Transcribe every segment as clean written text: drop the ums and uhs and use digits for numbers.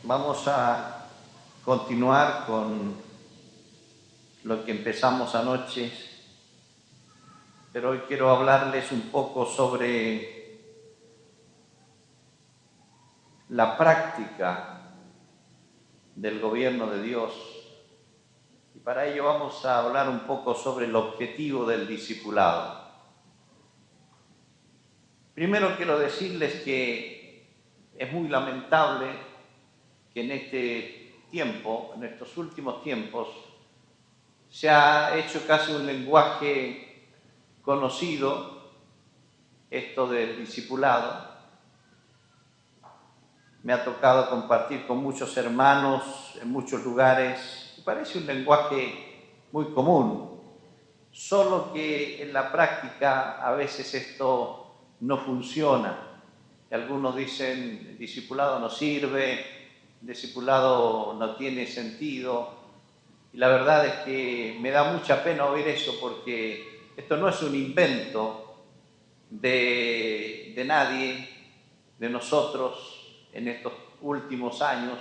Vamos a continuar con lo que empezamos anoche, pero hoy quiero hablarles un poco sobre la práctica del gobierno de Dios. Y para ello vamos a hablar un poco sobre el objetivo del discipulado. Primero quiero decirles que es muy lamentable que en este tiempo, en estos últimos tiempos, se ha hecho casi un lenguaje conocido esto del discipulado. Me ha tocado compartir con muchos hermanos en muchos lugares y parece un lenguaje muy común, solo que en la práctica a veces esto no funciona. Algunos dicen el discipulado no sirve, el discipulado no tiene sentido, y la verdad es que me da mucha pena oír eso, porque esto no es un invento de nadie, de nosotros en estos últimos años,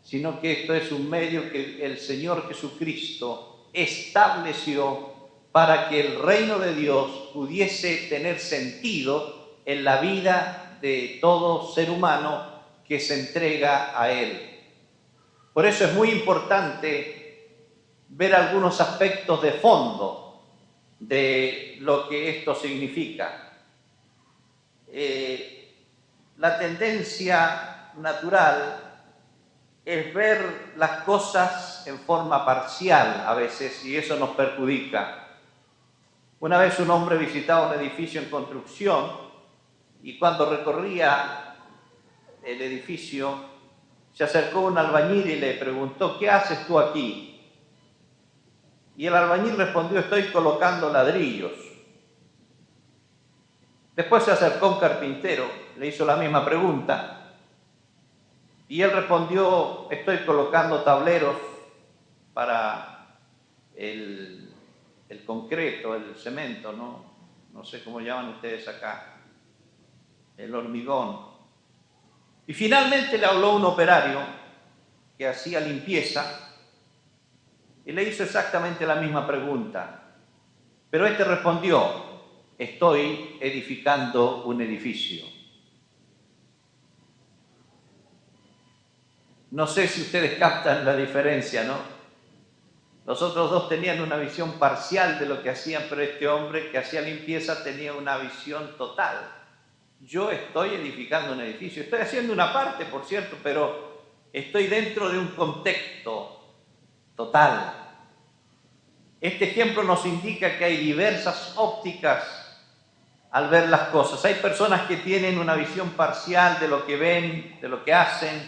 sino que esto es un medio que el Señor Jesucristo estableció para que el reino de Dios pudiese tener sentido en la vida de todo ser humano que se entrega a Él. Por eso es muy importante ver algunos aspectos de fondo de lo que esto significa. La tendencia natural es ver las cosas en forma parcial a veces, y eso nos perjudica. Una vez un hombre visitaba un edificio en construcción y cuando recorría el edificio se acercó un albañil y le preguntó: ¿qué haces tú aquí? Y el albañil respondió: estoy colocando ladrillos. Después se acercó un carpintero, le hizo la misma pregunta y él respondió: estoy colocando tableros para el concreto, el cemento, no sé cómo llaman ustedes acá, el hormigón. Y finalmente le habló un operario que hacía limpieza y le hizo exactamente la misma pregunta, pero este respondió: estoy edificando un edificio. No sé si ustedes captan la diferencia, ¿no? Los otros dos tenían una visión parcial de lo que hacían, pero este hombre que hacía limpieza tenía una visión total. Yo estoy edificando un edificio, estoy haciendo una parte, por cierto, pero estoy dentro de un contexto total. Este ejemplo nos indica que hay diversas ópticas al ver las cosas. Hay personas que tienen una visión parcial de lo que ven, de lo que hacen,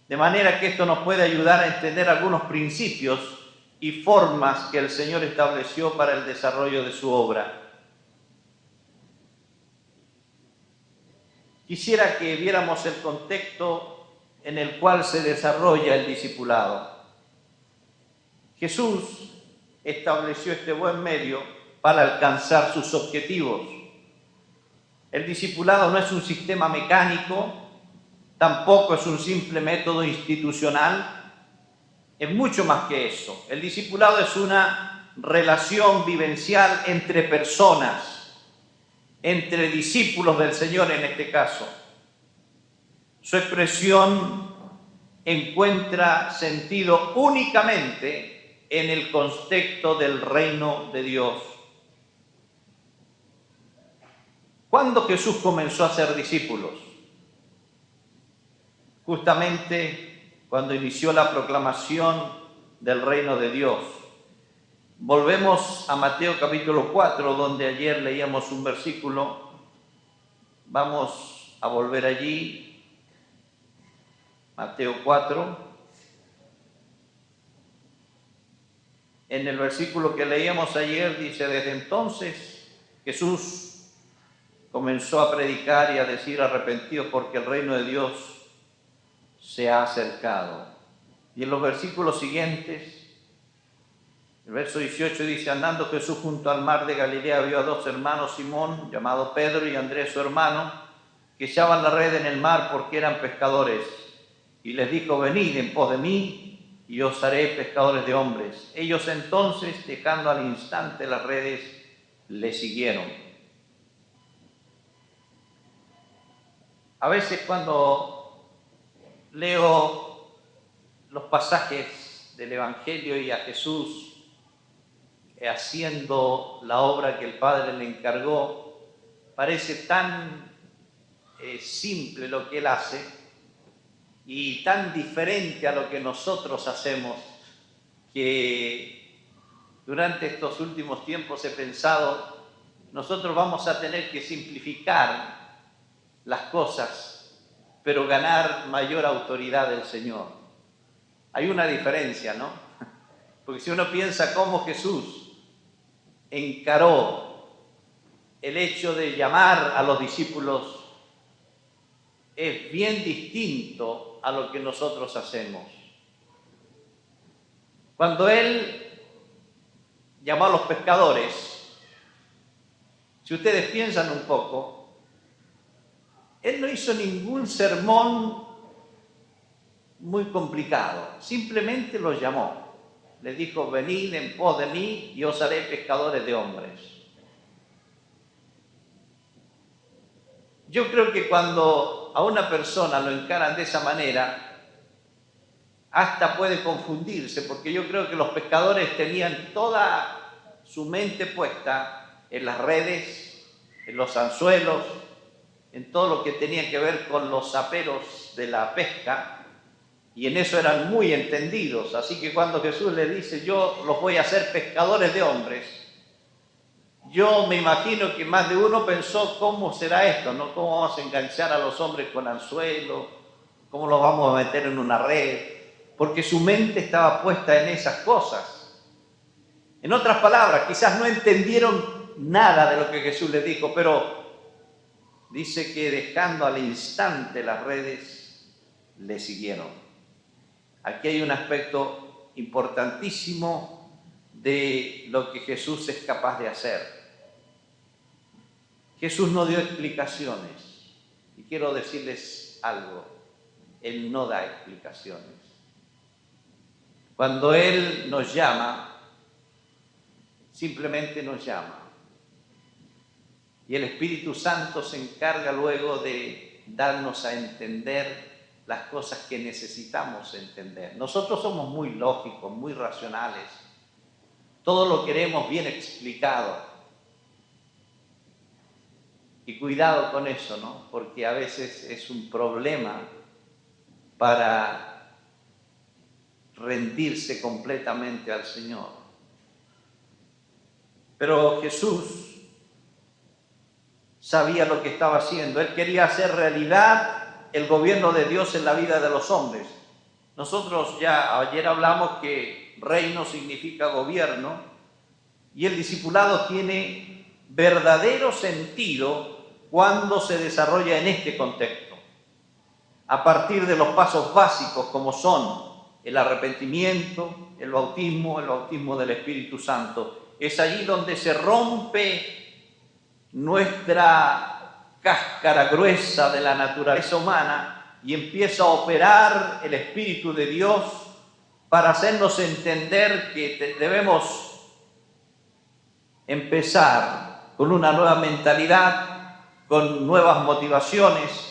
de manera que esto nos puede ayudar a entender algunos principios y formas que el Señor estableció para el desarrollo de su obra. Quisiera que viéramos el contexto en el cual se desarrolla el discipulado. Jesús estableció este buen medio para alcanzar sus objetivos. El discipulado no es un sistema mecánico, tampoco es un simple método institucional, es mucho más que eso. El discipulado es una relación vivencial entre personas, entre discípulos del Señor en este caso. Su expresión encuentra sentido únicamente en el contexto del reino de Dios. ¿Cuándo Jesús comenzó a hacer discípulos? Justamente cuando inició la proclamación del reino de Dios. Volvemos a Mateo capítulo 4, donde ayer leíamos un versículo. Vamos a volver allí. Mateo 4. En el versículo que leíamos ayer dice: desde entonces Jesús comenzó a predicar y a decir: arrepentidos porque el reino de Dios se ha acercado. Y en los versículos siguientes, el verso 18 dice: andando Jesús junto al mar de Galilea, vio a dos hermanos, Simón, llamado Pedro, y Andrés su hermano, que echaban la red en el mar porque eran pescadores. y les dijo: venid en pos de mí y os haré pescadores de hombres. Ellos entonces, dejando al instante las redes, le siguieron. A veces cuando leo los pasajes del Evangelio y a Jesús haciendo la obra que el Padre le encargó, parece tan simple lo que Él hace y tan diferente a lo que nosotros hacemos, que durante estos últimos tiempos he pensado, nosotros vamos a tener que simplificar las cosas, pero ganar mayor autoridad del Señor. Hay una diferencia, ¿no? Porque si uno piensa cómo Jesús encaró el hecho de llamar a los discípulos, es bien distinto a lo que nosotros hacemos. Cuando Él llamó a los pescadores, si ustedes piensan un poco, Él no hizo ningún sermón muy complicado, simplemente los llamó. Les dijo: venid en pos de mí y os haré pescadores de hombres. Yo creo que cuando a una persona lo encaran de esa manera, hasta puede confundirse, porque yo creo que los pescadores tenían toda su mente puesta en las redes, en los anzuelos, en todo lo que tenía que ver con los aperos de la pesca, y en eso eran muy entendidos. Así que cuando Jesús les dice: yo los voy a hacer pescadores de hombres, yo me imagino que más de uno pensó: ¿cómo será esto, no? ¿Cómo vamos a enganchar a los hombres con anzuelo? ¿Cómo los vamos a meter en una red? Porque su mente estaba puesta en esas cosas. En otras palabras, quizás no entendieron nada de lo que Jesús les dijo, pero dice que dejando al instante las redes, le siguieron. Aquí hay un aspecto importantísimo de lo que Jesús es capaz de hacer. Jesús no dio explicaciones, y quiero decirles algo: Él no da explicaciones. Cuando Él nos llama, simplemente nos llama. Y el Espíritu Santo se encarga luego de darnos a entender las cosas que necesitamos entender. Nosotros somos muy lógicos, muy racionales. Todo lo queremos bien explicado. Y cuidado con eso, ¿no? Porque a veces es un problema para rendirse completamente al Señor. Pero Jesús sabía lo que estaba haciendo. Él quería hacer realidad el gobierno de Dios en la vida de los hombres. Nosotros ya ayer hablamos que reino significa gobierno, y el discipulado tiene verdadero sentido cuando se desarrolla en este contexto, a partir de los pasos básicos como son el arrepentimiento, el bautismo del Espíritu Santo. Es allí donde se rompe nuestra cáscara gruesa de la naturaleza humana y empieza a operar el Espíritu de Dios para hacernos entender que debemos empezar con una nueva mentalidad, con nuevas motivaciones.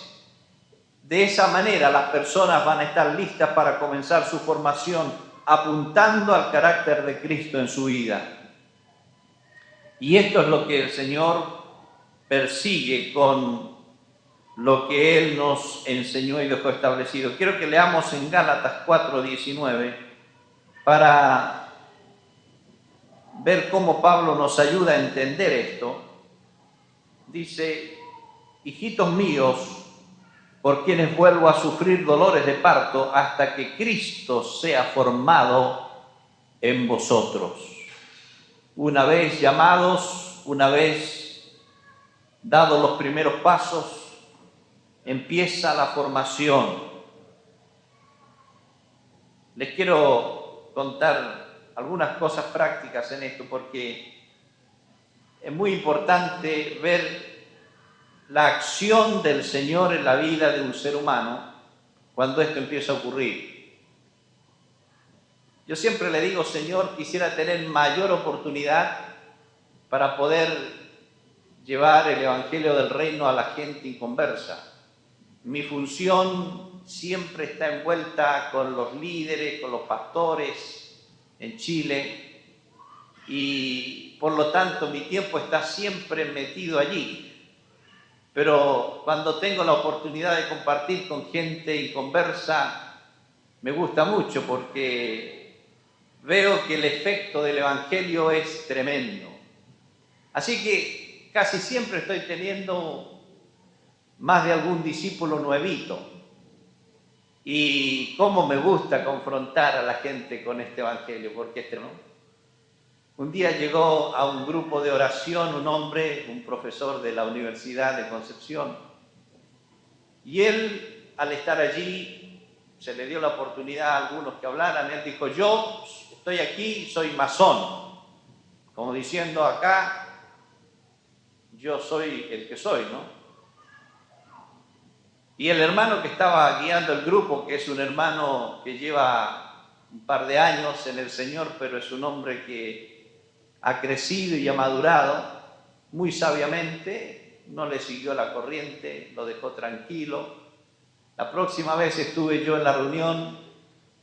De esa manera las personas van a estar listas para comenzar su formación apuntando al carácter de Cristo en su vida. Y esto es lo que el Señor persigue con lo que Él nos enseñó y dejó establecido. Quiero que leamos en Gálatas 4:19 para ver cómo Pablo nos ayuda a entender esto. Dice: hijitos míos, por quienes vuelvo a sufrir dolores de parto hasta que Cristo sea formado en vosotros. Una vez llamados, una vez dados los primeros pasos, empieza la formación. Les quiero contar algunas cosas prácticas en esto, porque es muy importante ver la acción del Señor en la vida de un ser humano cuando esto empieza a ocurrir. Yo siempre le digo, Señor, quisiera tener mayor oportunidad para poder llevar el Evangelio del Reino a la gente inconversa. Mi función siempre está envuelta con los líderes, con los pastores en Chile, y por lo tanto mi tiempo está siempre metido allí. Pero cuando tengo la oportunidad de compartir con gente inconversa, me gusta mucho porque veo que el efecto del Evangelio es tremendo. Así que casi siempre estoy teniendo más de algún discípulo nuevito. Y cómo me gusta confrontar a la gente con este Evangelio, porque es tremendo. Un día llegó a un grupo de oración un hombre, un profesor de la Universidad de Concepción, y él, al estar allí, se le dio la oportunidad a algunos que hablaran. Él dijo: yo estoy aquí, soy masón, como diciendo, acá yo soy el que soy, ¿no? Y el hermano que estaba guiando el grupo, que es un hermano que lleva un par de años en el Señor, pero es un hombre que ha crecido y ha madurado muy sabiamente, no le siguió la corriente, lo dejó tranquilo. La próxima vez estuve yo en la reunión,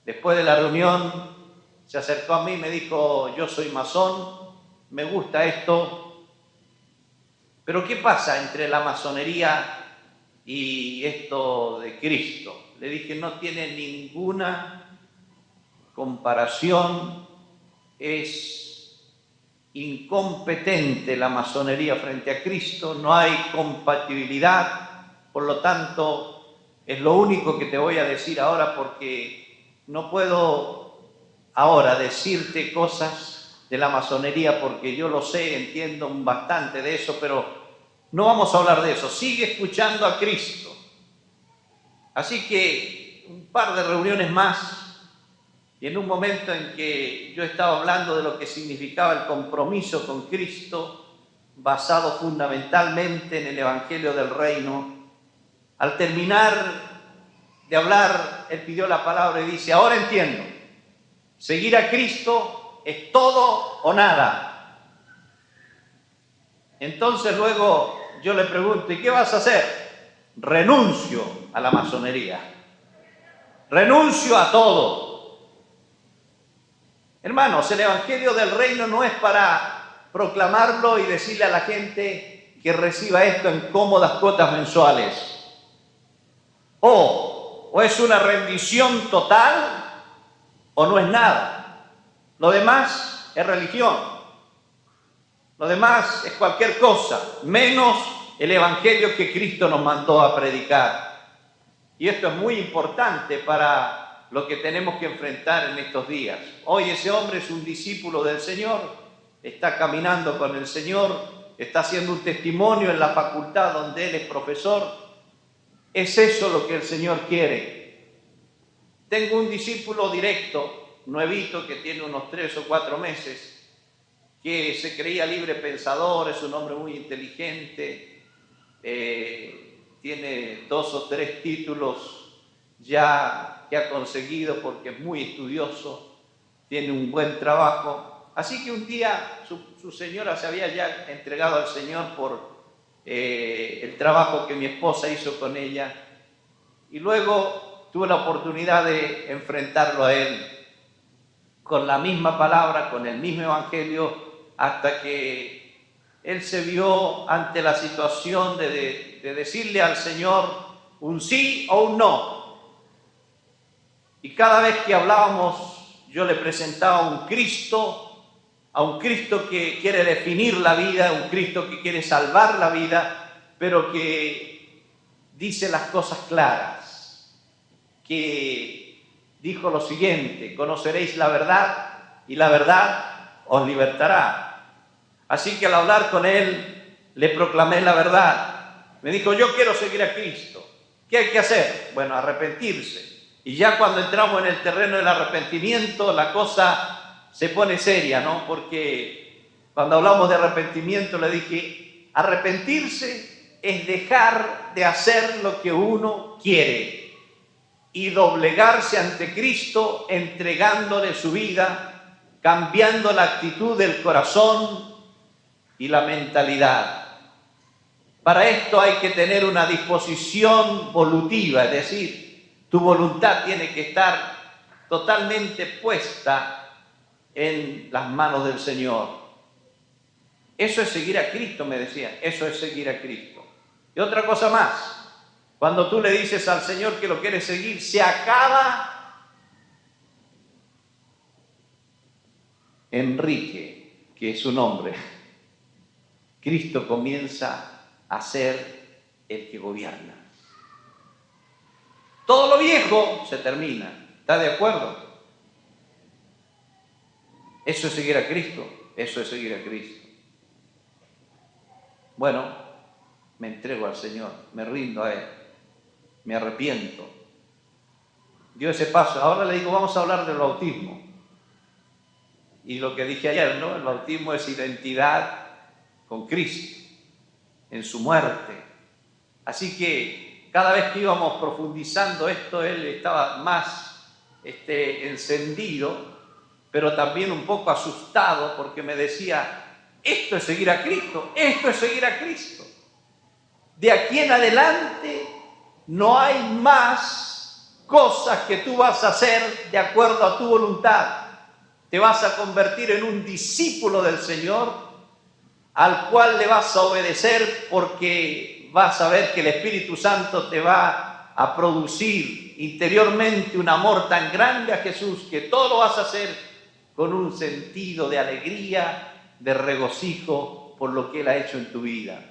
después de la reunión se acercó a mí y me dijo: yo soy masón, me gusta esto, pero ¿qué pasa entre la masonería y esto de Cristo? Le dije: no tiene ninguna comparación, es incompetente la masonería frente a Cristo, no hay compatibilidad. Por lo tanto, es lo único que te voy a decir ahora, porque no puedo ahora decirte cosas de la masonería porque yo lo sé, entiendo bastante de eso, pero no vamos a hablar de eso. Sigue escuchando a Cristo. Así que un par de reuniones más, y en un momento en que yo estaba hablando de lo que significaba el compromiso con Cristo, basado fundamentalmente en el Evangelio del Reino, al terminar de hablar, él pidió la palabra y dice: ahora entiendo, seguir a Cristo es todo o nada. Entonces luego yo le pregunto: ¿y qué vas a hacer? Renuncio a la masonería, renuncio a todo. Hermanos, el Evangelio del Reino no es para proclamarlo y decirle a la gente que reciba esto en cómodas cuotas mensuales. O es una rendición total o no es nada. Lo demás es religión. Lo demás es cualquier cosa, menos el Evangelio que Cristo nos mandó a predicar. Y esto es muy importante para lo que tenemos que enfrentar en estos días. Hoy ese hombre es un discípulo del Señor, está caminando con el Señor, está haciendo un testimonio en la facultad donde él es profesor. Es eso lo que el Señor quiere. Tengo un discípulo directo, nuevito, que tiene unos 3 o 4 meses, que se creía libre pensador, es un hombre muy inteligente, tiene 2 o 3 títulos ya que ha conseguido porque es muy estudioso, tiene un buen trabajo. Así que un día su señora se había ya entregado al Señor por el trabajo que mi esposa hizo con ella, y luego tuve la oportunidad de enfrentarlo a él con la misma palabra, con el mismo Evangelio, hasta que él se vio ante la situación de decirle al Señor un sí o un no. Y cada vez que hablábamos, yo le presentaba a un Cristo que quiere definir la vida, un Cristo que quiere salvar la vida, pero que dice las cosas claras, que dijo lo siguiente: conoceréis la verdad y la verdad os libertará. Así que al hablar con él, le proclamé la verdad. Me dijo: yo quiero seguir a Cristo. ¿Qué hay que hacer? Bueno, arrepentirse. Y ya cuando entramos en el terreno del arrepentimiento, la cosa se pone seria, ¿no? Porque cuando hablamos de arrepentimiento le dije: arrepentirse es dejar de hacer lo que uno quiere y doblegarse ante Cristo, entregándole su vida, cambiando la actitud del corazón y la mentalidad. Para esto hay que tener una disposición volutiva, es decir, tu voluntad tiene que estar totalmente puesta en las manos del Señor. Eso es seguir a Cristo, me decían, eso es seguir a Cristo. Y otra cosa más, cuando tú le dices al Señor que lo quieres seguir, se acaba Enrique, que es su nombre. Cristo comienza a ser el que gobierna. Todo lo viejo se termina. ¿Está de acuerdo? Eso es seguir a Cristo. Eso es seguir a Cristo. Bueno, me entrego al Señor, me rindo a Él, me arrepiento. Dio ese paso. Ahora le digo, vamos a hablar del bautismo. Y lo que dije ayer, ¿no? El bautismo es identidad con Cristo, en su muerte. Así que cada vez que íbamos profundizando esto, él estaba más encendido, pero también un poco asustado, porque me decía, esto es seguir a Cristo, esto es seguir a Cristo. De aquí en adelante no hay más cosas que tú vas a hacer de acuerdo a tu voluntad. Te vas a convertir en un discípulo del Señor, al cual le vas a obedecer porque vas a ver que el Espíritu Santo te va a producir interiormente un amor tan grande a Jesús que todo lo vas a hacer con un sentido de alegría, de regocijo por lo que Él ha hecho en tu vida.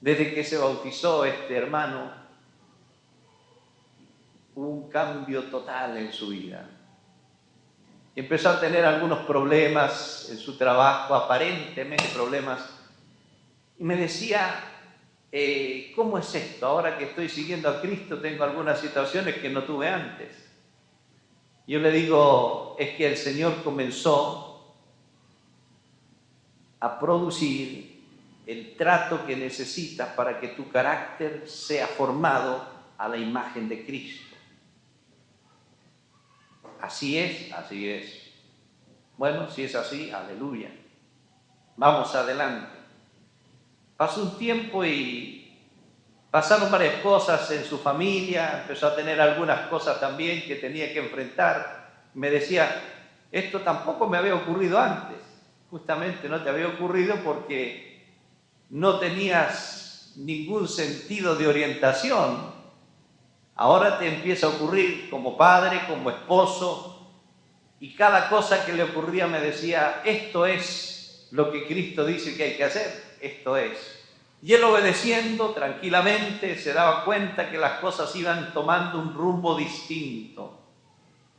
Desde que se bautizó este hermano, hubo un cambio total en su vida. Empezó a tener algunos problemas en su trabajo, aparentemente problemas, y me decía, ¿cómo es esto? Ahora que estoy siguiendo a Cristo tengo algunas situaciones que no tuve antes. Yo le digo, es que el Señor comenzó a producir el trato que necesitas para que tu carácter sea formado a la imagen de Cristo. Así es, así es. Bueno, si es así, aleluya. Vamos adelante. Pasó un tiempo y pasaron varias cosas en su familia, empezó a tener algunas cosas también que tenía que enfrentar. Me decía, esto tampoco me había ocurrido antes. Justamente no te había ocurrido porque no tenías ningún sentido de orientación. Ahora te empieza a ocurrir como padre, como esposo, y cada cosa que le ocurría me decía, esto es lo que Cristo dice que hay que hacer, esto es. Y él obedeciendo tranquilamente se daba cuenta que las cosas iban tomando un rumbo distinto.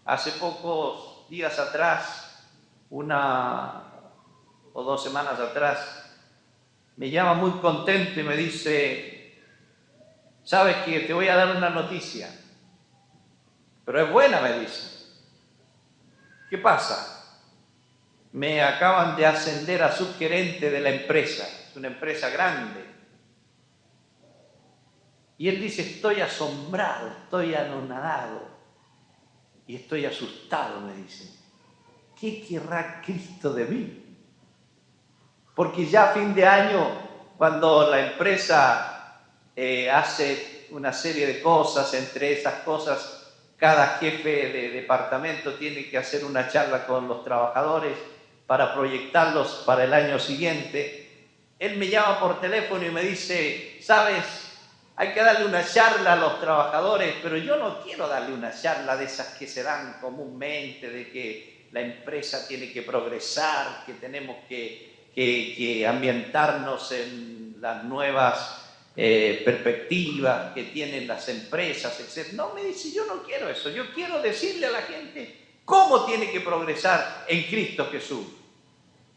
Hace pocos días atrás, 1 o 2 semanas atrás, me llama muy contento y me dice, sabes que te voy a dar una noticia, pero es buena, me dice. ¿Qué pasa? Me acaban de ascender a subgerente de la empresa, es una empresa grande. Y él dice, estoy asombrado, estoy anonadado y estoy asustado, me dice. ¿Qué querrá Cristo de mí? Porque ya a fin de año, cuando la empresa hace una serie de cosas, entre esas cosas, cada jefe de departamento tiene que hacer una charla con los trabajadores para proyectarlos para el año siguiente. Él me llama por teléfono y me dice, ¿sabes? Hay que darle una charla a los trabajadores, pero yo no quiero darle una charla de esas que se dan comúnmente, de que la empresa tiene que progresar, que tenemos que ambientarnos en las nuevas perspectivas que tienen las empresas, etc. No, me dice, yo no quiero eso, yo quiero decirle a la gente cómo tiene que progresar en Cristo Jesús,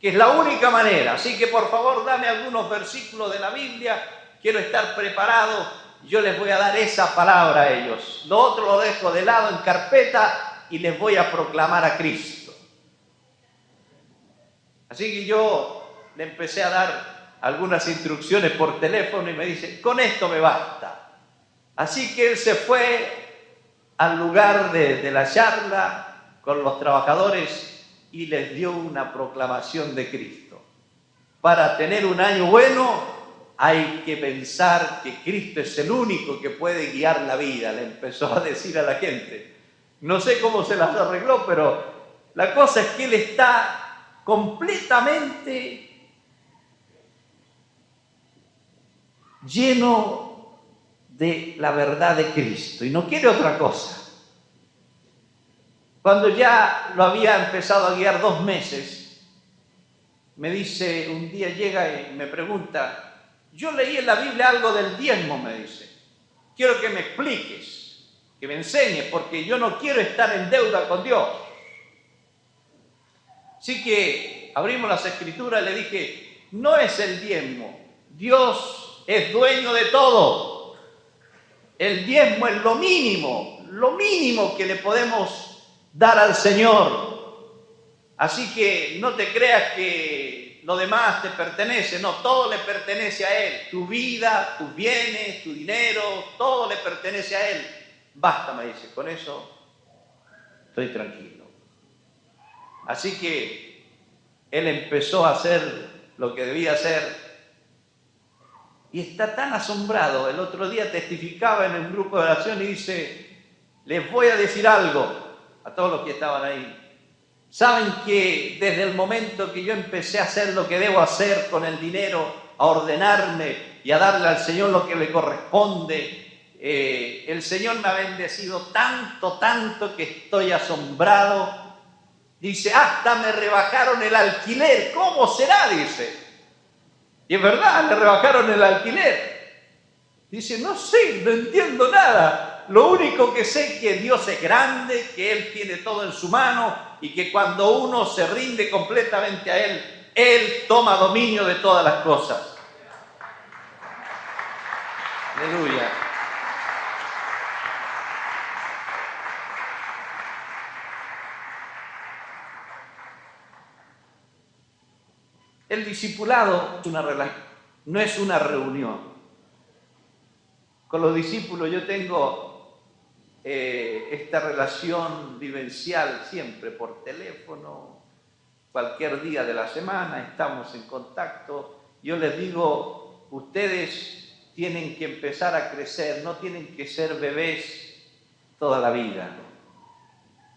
que es la única manera. Así que por favor dame algunos versículos de la Biblia, quiero estar preparado, yo les voy a dar esa palabra a ellos. Lo otro lo dejo de lado en carpeta y les voy a proclamar a Cristo. Así que yo le empecé a dar algunas instrucciones por teléfono y me dice, con esto me basta. Así que él se fue al lugar de la charla con los trabajadores y les dio una proclamación de Cristo. Para tener un año bueno hay que pensar que Cristo es el único que puede guiar la vida, le empezó a decir a la gente. No sé cómo se las arregló, pero la cosa es que él está completamente lleno de la verdad de Cristo y no quiere otra cosa. Cuando ya lo había empezado a guiar 2 meses, me dice, un día llega y me pregunta, yo leí en la Biblia algo del diezmo, me dice, quiero que me expliques, que me enseñes, porque yo no quiero estar en deuda con Dios. Así que abrimos las Escrituras y le dije, no es el diezmo, Dios es dueño de todo. El diezmo es lo mínimo que le podemos dar al Señor. Así que no te creas que lo demás te pertenece, no, todo le pertenece a Él. Tu vida, tus bienes, tu dinero, todo le pertenece a Él. Basta, me dice, con eso estoy tranquilo. Así que él empezó a hacer lo que debía hacer. Y está tan asombrado, el otro día testificaba en el grupo de oración y dice, les voy a decir algo a todos los que estaban ahí. Saben que desde el momento que yo empecé a hacer lo que debo hacer con el dinero, a ordenarme y a darle al Señor lo que le corresponde, el Señor me ha bendecido tanto que estoy asombrado. Dice, hasta me rebajaron el alquiler. ¿Cómo será? Dice. Y es verdad, le rebajaron el alquiler. Dice, no sé, no entiendo nada. Lo único que sé es que Dios es grande, que Él tiene todo en su mano y que cuando uno se rinde completamente a Él, Él toma dominio de todas las cosas. Aleluya. El discipulado es una relación, no es una reunión. Con los discípulos yo tengo esta relación vivencial siempre por teléfono, cualquier día de la semana estamos en contacto. Yo les digo, ustedes tienen que empezar a crecer, no tienen que ser bebés toda la vida.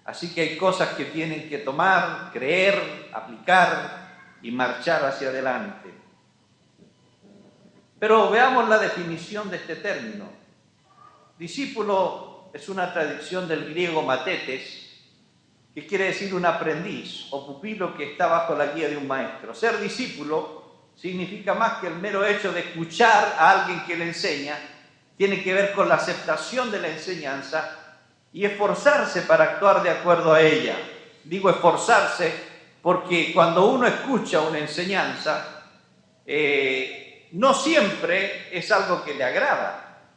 Así que hay cosas que tienen que tomar, creer, aplicar y marchar hacia adelante. Pero veamos la definición de este término. Discípulo es una traducción del griego matetes, que quiere decir un aprendiz o pupilo que está bajo la guía de un maestro. Ser discípulo significa más que el mero hecho de escuchar a alguien que le enseña, tiene que ver con la aceptación de la enseñanza y esforzarse para actuar de acuerdo a ella. Digo esforzarse porque cuando uno escucha una enseñanza, no siempre es algo que le agrada.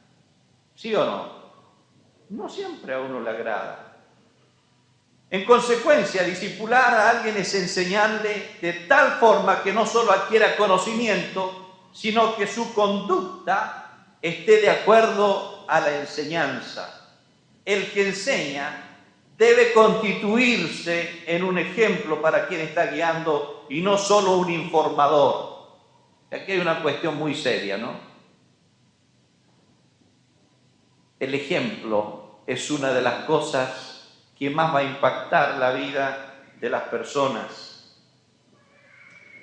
¿Sí o no? No siempre a uno le agrada. En consecuencia, discipular a alguien es enseñarle de tal forma que no solo adquiera conocimiento, sino que su conducta esté de acuerdo a la enseñanza. El que enseña debe constituirse en un ejemplo para quien está guiando y no solo un informador. Aquí hay una cuestión muy seria, ¿no? El ejemplo es una de las cosas que más va a impactar la vida de las personas.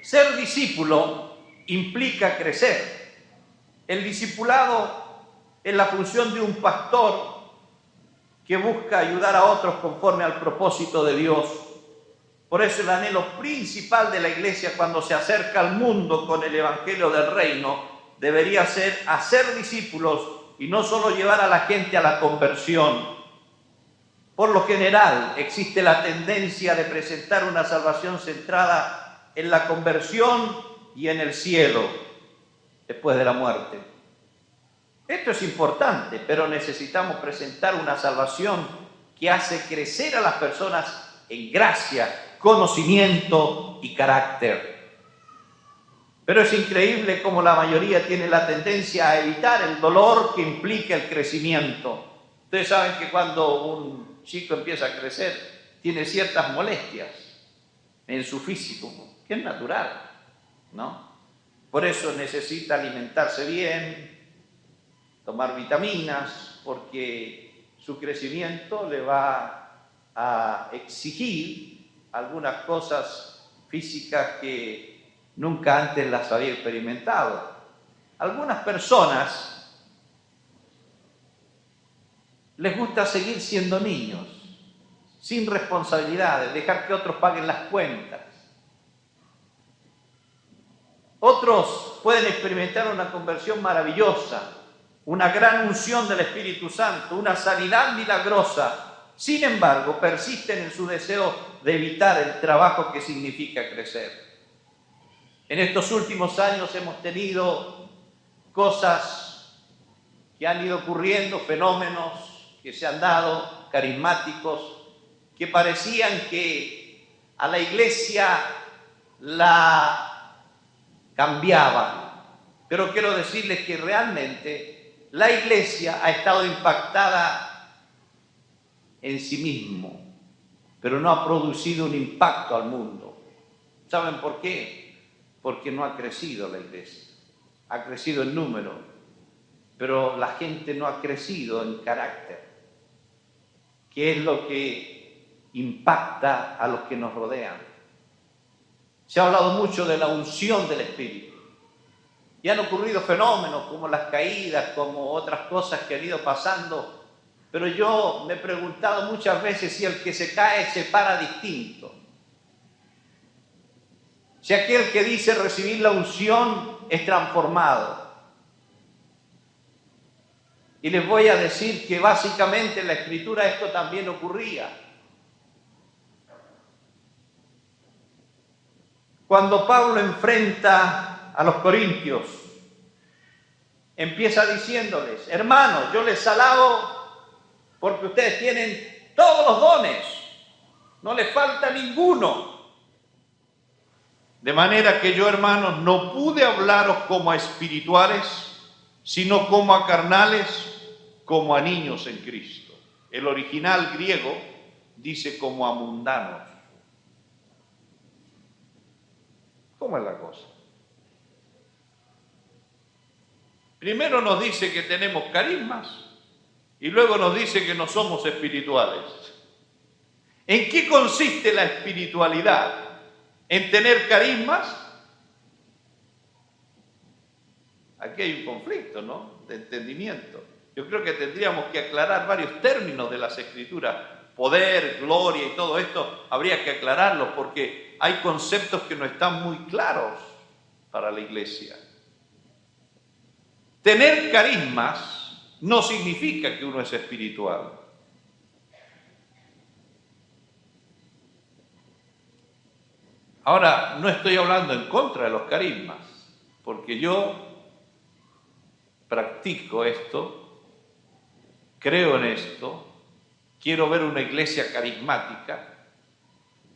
Ser discípulo implica crecer. El discipulado es la función de un pastor que busca ayudar a otros conforme al propósito de Dios. Por eso el anhelo principal de la iglesia cuando se acerca al mundo con el evangelio del reino debería ser hacer discípulos y no solo llevar a la gente a la conversión. Por lo general existe la tendencia de presentar una salvación centrada en la conversión y en el cielo después de la muerte. Esto es importante, pero necesitamos presentar una salvación que hace crecer a las personas en gracia, conocimiento y carácter. Pero es increíble cómo la mayoría tiene la tendencia a evitar el dolor que implica el crecimiento. Ustedes saben que cuando un chico empieza a crecer, tiene ciertas molestias en su físico, que es natural, ¿no? Por eso necesita alimentarse bien, tomar vitaminas, porque su crecimiento le va a exigir algunas cosas físicas que nunca antes las había experimentado. Algunas personas les gusta seguir siendo niños, sin responsabilidades, dejar que otros paguen las cuentas. Otros pueden experimentar una conversión maravillosa, una gran unción del Espíritu Santo, una sanidad milagrosa. Sin embargo, persisten en su deseo de evitar el trabajo que significa crecer. En estos últimos años hemos tenido cosas que han ido ocurriendo, fenómenos que se han dado, carismáticos, que parecían que a la iglesia la cambiaban. Pero quiero decirles que realmente la iglesia ha estado impactada en sí mismo, pero no ha producido un impacto al mundo. ¿Saben por qué? Porque no ha crecido la iglesia. Ha crecido en número, pero la gente no ha crecido en carácter, que es lo que impacta a los que nos rodean. Se ha hablado mucho de la unción del Espíritu y han ocurrido fenómenos como las caídas, como otras cosas que han ido pasando, pero yo me he preguntado muchas veces si el que se cae se para distinto. Si aquel que dice recibir la unción es transformado. Y les voy a decir que básicamente en la Escritura esto también ocurría. Cuando Pablo enfrenta a los corintios, empieza diciéndoles: hermanos, yo les alabo porque ustedes tienen todos los dones, no les falta ninguno. De manera que yo, hermanos, no pude hablaros como a espirituales, sino como a carnales, como a niños en Cristo. El original griego dice como a mundanos. ¿Cómo es la cosa? Primero nos dice que tenemos carismas y luego nos dice que no somos espirituales. ¿En qué consiste la espiritualidad? ¿En tener carismas? Aquí hay un conflicto, ¿no?, de entendimiento. Yo creo que tendríamos que aclarar varios términos de las Escrituras. Poder, gloria y todo esto habría que aclararlo porque hay conceptos que no están muy claros para la iglesia. Tener carismas no significa que uno es espiritual. Ahora, no estoy hablando en contra de los carismas, porque yo practico esto, creo en esto, quiero ver una iglesia carismática,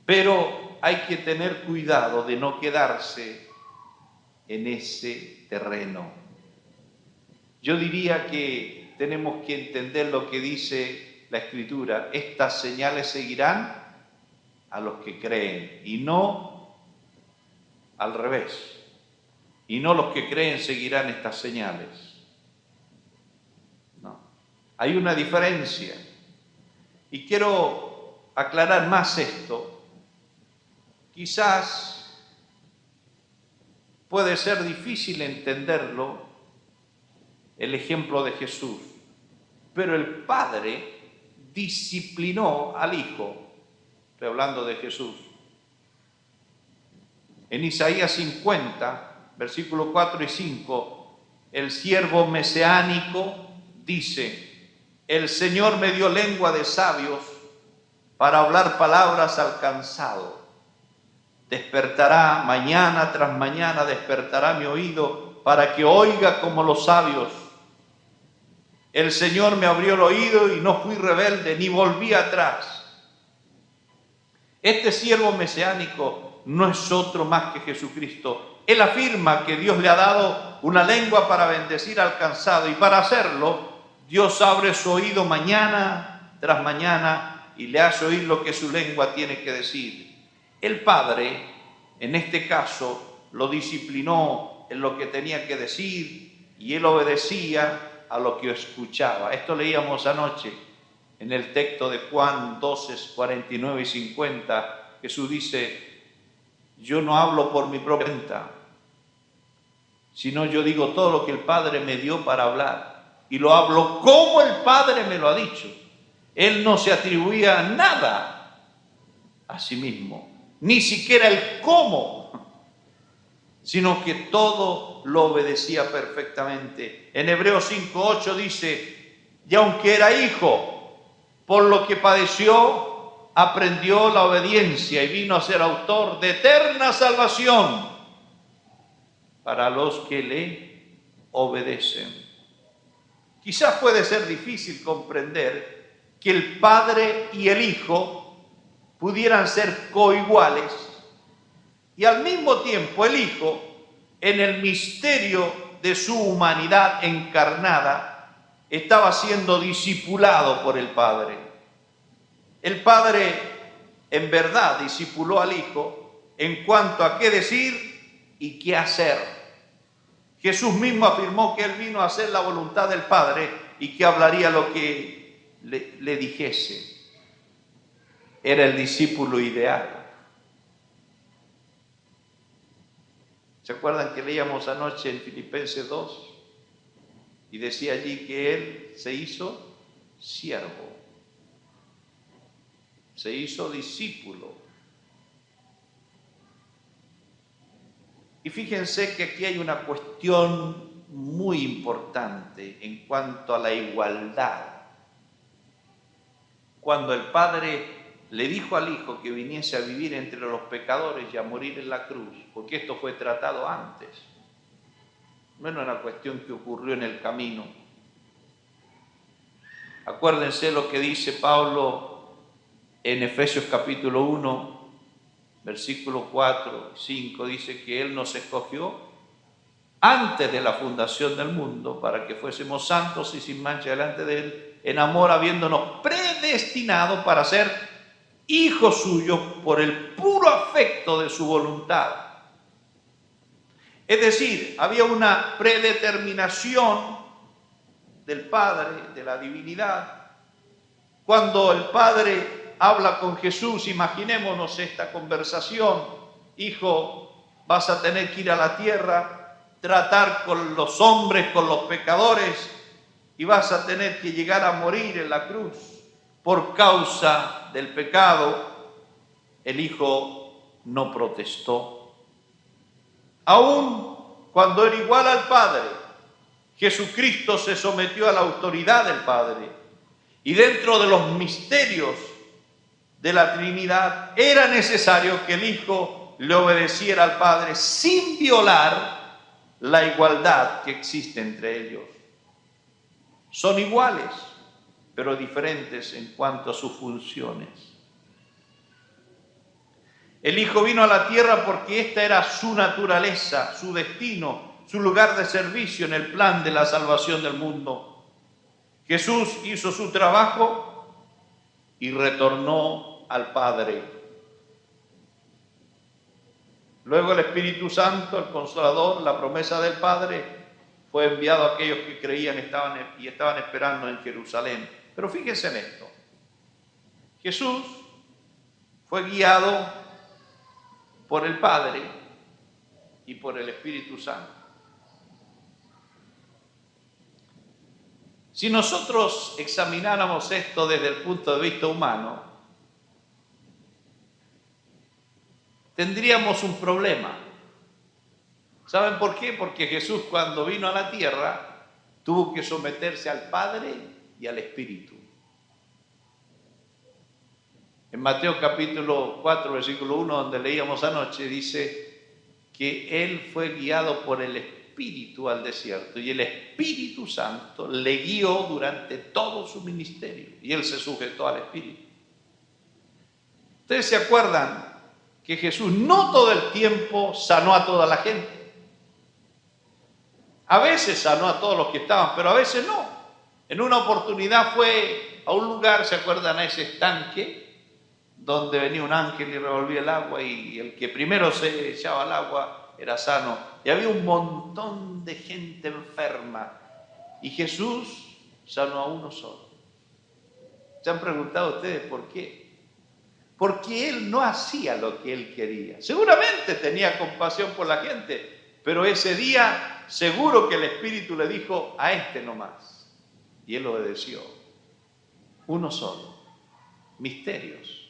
pero hay que tener cuidado de no quedarse en ese terreno. Yo diría que tenemos que entender lo que dice la Escritura: estas señales seguirán a los que creen, y no al revés. Y no los que creen seguirán estas señales. No. Hay una diferencia. Y quiero aclarar más esto. Quizás puede ser difícil entenderlo, el ejemplo de Jesús, pero el Padre disciplinó al Hijo. Estoy hablando de Jesús. En Isaías 50, versículos 4 y 5, el siervo mesiánico dice: el Señor me dio lengua de sabios para hablar palabras al cansado. Despertará mañana tras mañana, despertará mi oído para que oiga como los sabios. El Señor me abrió el oído y no fui rebelde ni volví atrás. Este siervo mesiánico no es otro más que Jesucristo. Él afirma que Dios le ha dado una lengua para bendecir al cansado, y para hacerlo, Dios abre su oído mañana tras mañana y le hace oír lo que su lengua tiene que decir. El Padre, en este caso, lo disciplinó en lo que tenía que decir, y él obedecía a lo que escuchaba. Esto leíamos anoche en el texto de Juan 12, 49 y 50. Jesús dice: yo no hablo por mi propia cuenta, sino yo digo todo lo que el Padre me dio para hablar, y lo hablo como el Padre me lo ha dicho. Él no se atribuía nada a sí mismo, ni siquiera el cómo, sino que todo lo obedecía perfectamente. En Hebreos 5:8 dice: y aunque era hijo, por lo que padeció, aprendió la obediencia y vino a ser autor de eterna salvación para los que le obedecen. Quizás puede ser difícil comprender que el Padre y el Hijo pudieran ser coiguales, y al mismo tiempo el Hijo, en el misterio de su humanidad encarnada, estaba siendo discipulado por el Padre. El Padre en verdad discipuló al Hijo en cuanto a qué decir y qué hacer. Jesús mismo afirmó que Él vino a hacer la voluntad del Padre y que hablaría lo que le dijese. Era el discípulo ideal. ¿Se acuerdan que leíamos anoche en Filipenses 2? Y decía allí que Él se hizo siervo, se hizo discípulo. Y fíjense que aquí hay una cuestión muy importante en cuanto a la igualdad. Cuando el Padre le dijo al Hijo que viniese a vivir entre los pecadores y a morir en la cruz, porque esto fue tratado antes, no era una cuestión que ocurrió en el camino. Acuérdense lo que dice Pablo en Efesios capítulo 1, versículos 4 y 5, dice que Él nos escogió antes de la fundación del mundo para que fuésemos santos y sin mancha delante de Él, en amor, habiéndonos predestinado para ser hijos suyos por el puro afecto de su voluntad. Es decir, había una predeterminación del Padre, de la divinidad. Cuando el Padre habla con Jesús, imaginémonos esta conversación: hijo, vas a tener que ir a la tierra, tratar con los hombres, con los pecadores, y vas a tener que llegar a morir en la cruz por causa del pecado. El Hijo no protestó. Aún cuando era igual al Padre, Jesucristo se sometió a la autoridad del Padre. Y dentro de los misterios de la Trinidad era necesario que el Hijo le obedeciera al Padre sin violar la igualdad que existe entre ellos. Son iguales, pero diferentes en cuanto a sus funciones. El Hijo vino a la tierra porque esta era su naturaleza, su destino, su lugar de servicio en el plan de la salvación del mundo. Jesús hizo su trabajo y retornó al Padre. Luego el Espíritu Santo, el Consolador, la promesa del Padre, fue enviado a aquellos que creían y estaban esperando en Jerusalén. Pero fíjense en esto: Jesús fue guiado por el Padre y por el Espíritu Santo. Si nosotros examináramos esto desde el punto de vista humano, tendríamos un problema. ¿Saben por qué? Porque Jesús, cuando vino a la tierra, tuvo que someterse al Padre y al Espíritu. En Mateo capítulo 4, versículo 1, donde leíamos anoche, dice que Él fue guiado por el Espíritu al desierto, y el Espíritu Santo le guió durante todo su ministerio, y Él se sujetó al Espíritu. Ustedes se acuerdan que que Jesús no todo el tiempo sanó a toda la gente. A veces sanó a todos los que estaban, pero a veces no. En una oportunidad fue a un lugar, ¿se acuerdan? A ese estanque, donde venía un ángel y revolvía el agua, y el que primero se echaba al agua era sano. Y había un montón de gente enferma, y Jesús sanó a uno solo. ¿Se han preguntado ustedes por qué? Porque Él no hacía lo que Él quería. Seguramente tenía compasión por la gente, pero ese día seguro que el Espíritu le dijo: a este no más. Y Él obedeció. Uno solo. Misterios.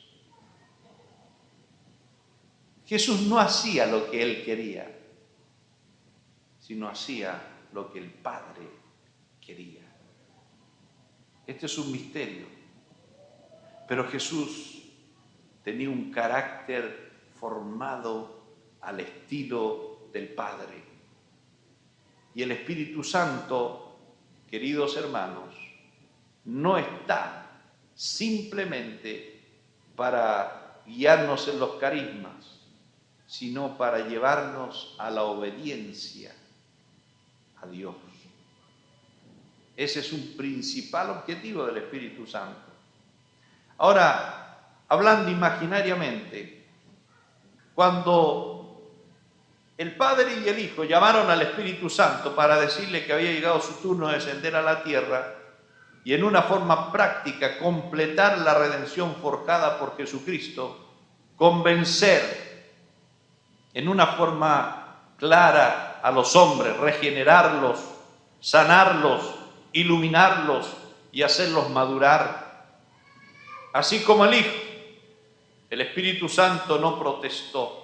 Jesús no hacía lo que Él quería, sino hacía lo que el Padre quería. Este es un misterio. Pero Jesús tenía un carácter formado al estilo del Padre. Y el Espíritu Santo, queridos hermanos, no está simplemente para guiarnos en los carismas, sino para llevarnos a la obediencia a Dios. Ese es un principal objetivo del Espíritu Santo. Ahora, hablando imaginariamente, cuando el Padre y el Hijo llamaron al Espíritu Santo para decirle que había llegado su turno de descender a la tierra y en una forma práctica completar la redención forjada por Jesucristo, convencer en una forma clara a los hombres, regenerarlos, sanarlos, iluminarlos y hacerlos madurar. Así como el Hijo, el Espíritu Santo no protestó,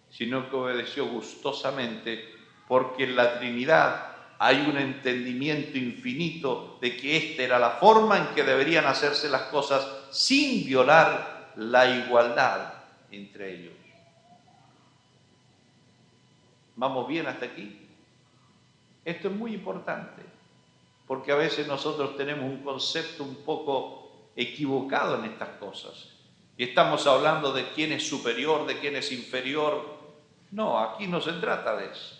sino que obedeció gustosamente, porque en la Trinidad hay un entendimiento infinito de que esta era la forma en que deberían hacerse las cosas sin violar la igualdad entre ellos. ¿Vamos bien hasta aquí? Esto es muy importante, porque a veces nosotros tenemos un concepto un poco equivocado en estas cosas. Y estamos hablando de quién es superior, de quién es inferior. No, aquí no se trata de eso.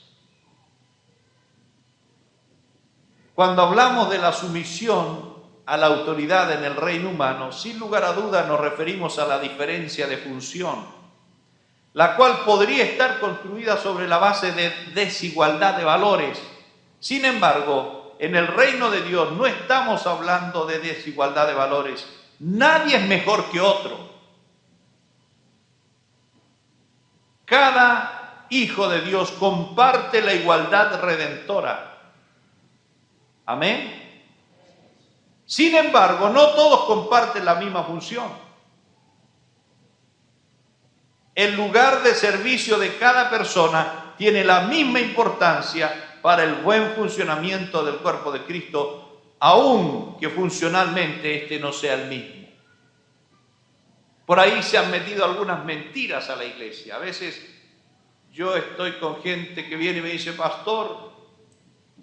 Cuando hablamos de la sumisión a la autoridad en el reino humano, sin lugar a dudas nos referimos a la diferencia de función, la cual podría estar construida sobre la base de desigualdad de valores. Sin embargo, en el reino de Dios no estamos hablando de desigualdad de valores. Nadie es mejor que otro. Cada hijo de Dios comparte la igualdad redentora. Amén. Sin embargo, no todos comparten la misma función. El lugar de servicio de cada persona tiene la misma importancia para el buen funcionamiento del cuerpo de Cristo, aun que funcionalmente este no sea el mismo. Por ahí se han metido algunas mentiras a la iglesia. A veces yo estoy con gente que viene y me dice: pastor,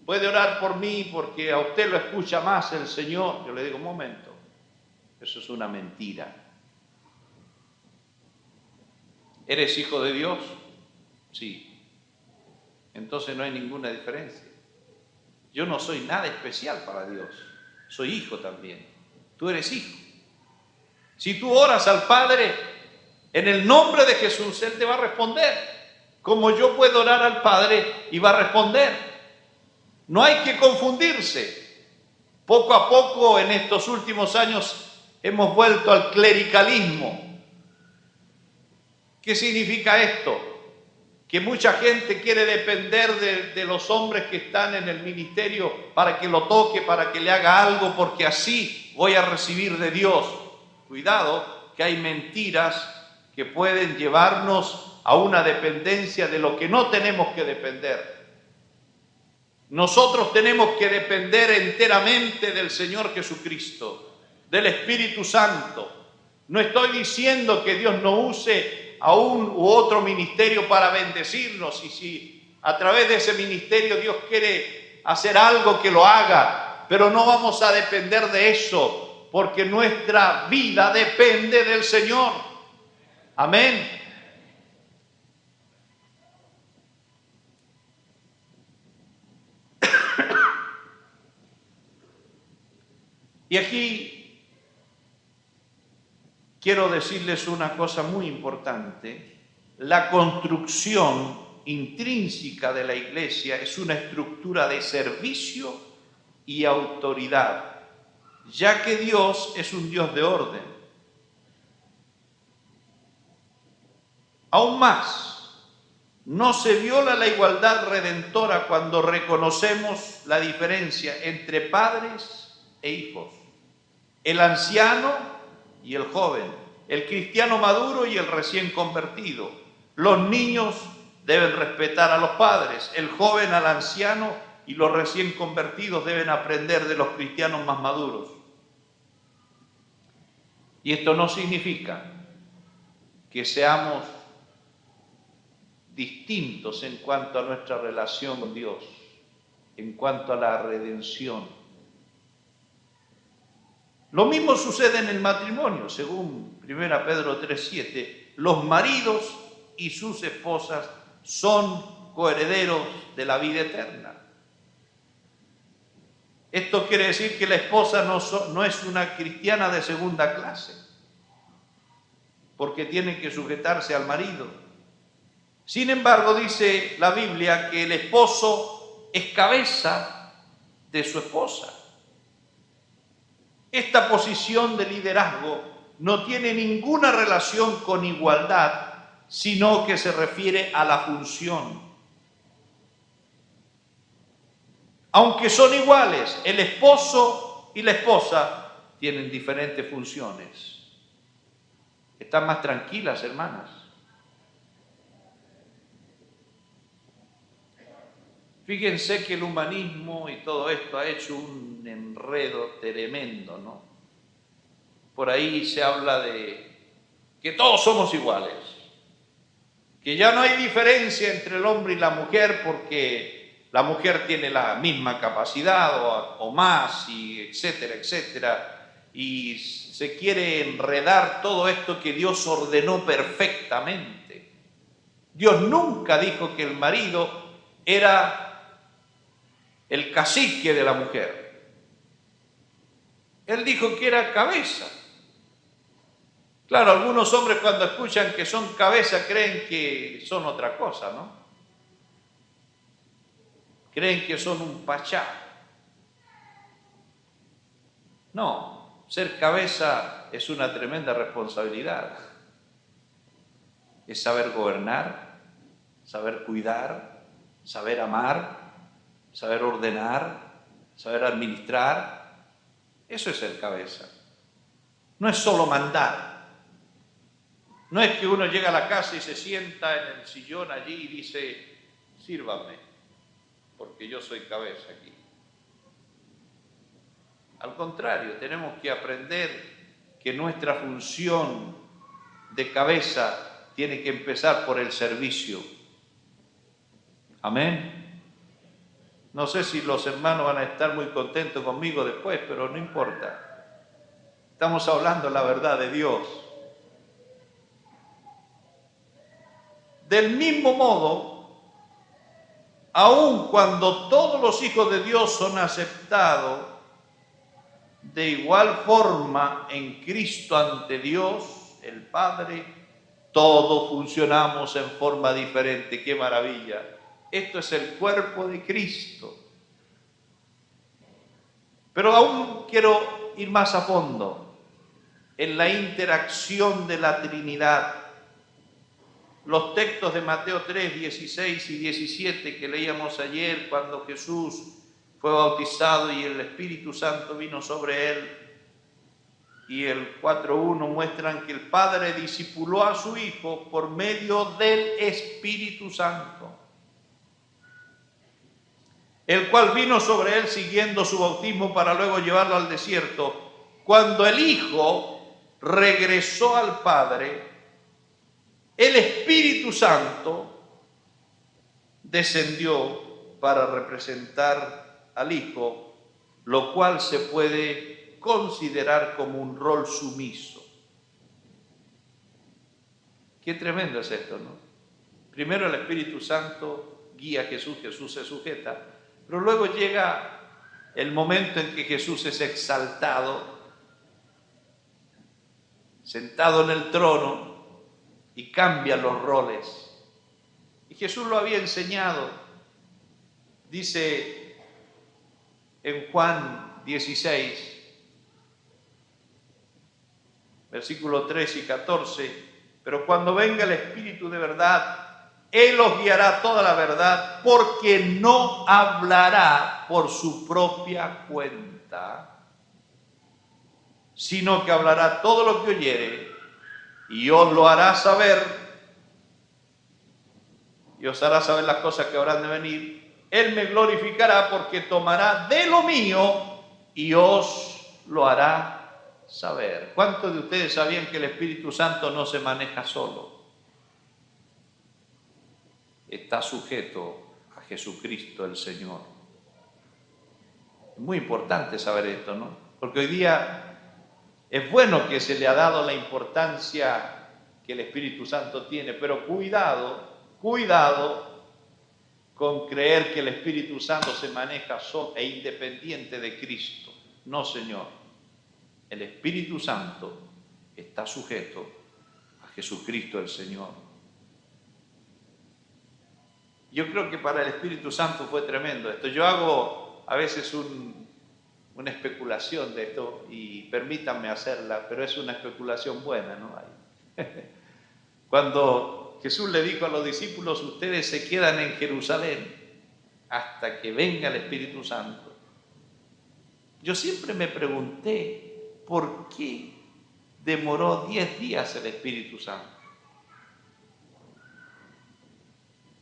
puede orar por mí porque a usted lo escucha más el Señor. Yo le digo: un momento, eso es una mentira. ¿Eres hijo de Dios? Sí. Entonces no hay ninguna diferencia. Yo no soy nada especial para Dios. Soy hijo también. Tú eres hijo. Si tú oras al Padre en el nombre de Jesús, Él te va a responder. Como yo puedo orar al Padre y va a responder. No hay que confundirse. Poco a poco en estos últimos años hemos vuelto al clericalismo. ¿Qué significa esto? Que mucha gente quiere depender de los hombres que están en el ministerio para que lo toque, para que le haga algo, porque así voy a recibir de Dios. Cuidado, que hay mentiras que pueden llevarnos a una dependencia de lo que no tenemos que depender. Nosotros tenemos que depender enteramente del Señor Jesucristo, del Espíritu Santo. No estoy diciendo que Dios no use a un u otro ministerio para bendecirnos, y si a través de ese ministerio Dios quiere hacer algo, que lo haga, pero no vamos a depender de eso, porque nuestra vida depende del Señor. Amén. Y aquí quiero decirles una cosa muy importante. La construcción intrínseca de la iglesia es una estructura de servicio y autoridad, ya que Dios es un Dios de orden. Aún más, no se viola la igualdad redentora cuando reconocemos la diferencia entre padres e hijos, el anciano y el joven, el cristiano maduro y el recién convertido. Los niños deben respetar a los padres, el joven al anciano y los recién convertidos deben aprender de los cristianos más maduros. Y esto no significa que seamos distintos en cuanto a nuestra relación con Dios, en cuanto a la redención. Lo mismo sucede en el matrimonio, según 1 Pedro 3:7. Los maridos y sus esposas son coherederos de la vida eterna. Esto quiere decir que la esposa no es una cristiana de segunda clase, porque tiene que sujetarse al marido. Sin embargo, dice la Biblia que el esposo es cabeza de su esposa. Esta posición de liderazgo no tiene ninguna relación con igualdad, sino que se refiere a la función. Aunque son iguales, el esposo y la esposa tienen diferentes funciones. ¿Están más tranquilas, hermanas? Fíjense que el humanismo y todo esto ha hecho un enredo tremendo, ¿no? Por ahí se habla de que todos somos iguales, que ya no hay diferencia entre el hombre y la mujer porque la mujer tiene la misma capacidad o más, y etcétera, etcétera. Y se quiere enredar todo esto que Dios ordenó perfectamente. Dios nunca dijo que el marido era el cacique de la mujer. Él dijo que era cabeza. Claro, algunos hombres cuando escuchan que son cabeza creen que son otra cosa, ¿no? Creen que son un pachá. No, ser cabeza es una tremenda responsabilidad. Es saber gobernar, saber cuidar, saber amar, saber ordenar, saber administrar. Eso es ser cabeza. No es solo mandar. No es que uno llega a la casa y se sienta en el sillón allí y dice, sírvame, porque yo soy cabeza aquí. Al contrario, tenemos que aprender que nuestra función de cabeza tiene que empezar por el servicio. Amén. No sé si los hermanos van a estar muy contentos conmigo después, pero no importa. Estamos hablando la verdad de Dios. Del mismo modo, aun cuando todos los hijos de Dios son aceptados de igual forma en Cristo ante Dios, el Padre, todos funcionamos en forma diferente. ¡Qué maravilla! Esto es el cuerpo de Cristo. Pero aún quiero ir más a fondo en la interacción de la Trinidad. Los textos de Mateo 3, 16 y 17 que leíamos ayer cuando Jesús fue bautizado y el Espíritu Santo vino sobre él, y el 4.1 muestran que el Padre discipuló a su Hijo por medio del Espíritu Santo, el cual vino sobre él siguiendo su bautismo para luego llevarlo al desierto. Cuando el Hijo regresó al Padre, el Espíritu Santo descendió para representar al Hijo, lo cual se puede considerar como un rol sumiso. Qué tremendo es esto, ¿no? Primero el Espíritu Santo guía a Jesús, Jesús se sujeta, pero luego llega el momento en que Jesús es exaltado, sentado en el trono, y cambian los roles. Y Jesús lo había enseñado. Dice en Juan 16, versículos 13 y 14, pero cuando venga el Espíritu de verdad, Él os guiará toda la verdad, porque no hablará por su propia cuenta, sino que hablará todo lo que oyere, y os lo hará saber, y os hará saber las cosas que habrán de venir. Él me glorificará, porque tomará de lo mío y os lo hará saber. ¿Cuántos de ustedes sabían que el Espíritu Santo no se maneja solo? Está sujeto a Jesucristo el Señor. Es muy importante saber esto, ¿no? Porque hoy día es bueno que se le ha dado la importancia que el Espíritu Santo tiene, pero cuidado con creer que el Espíritu Santo se maneja solo e independiente de Cristo. No, Señor. El Espíritu Santo está sujeto a Jesucristo el Señor. Yo creo que para el Espíritu Santo fue tremendo esto. Yo hago a veces una especulación de esto, y permítanme hacerla, pero es una especulación buena, ¿no? Cuando Jesús le dijo a los discípulos, ustedes se quedan en Jerusalén hasta que venga el Espíritu Santo. Yo siempre me pregunté, ¿por qué demoró 10 días el Espíritu Santo?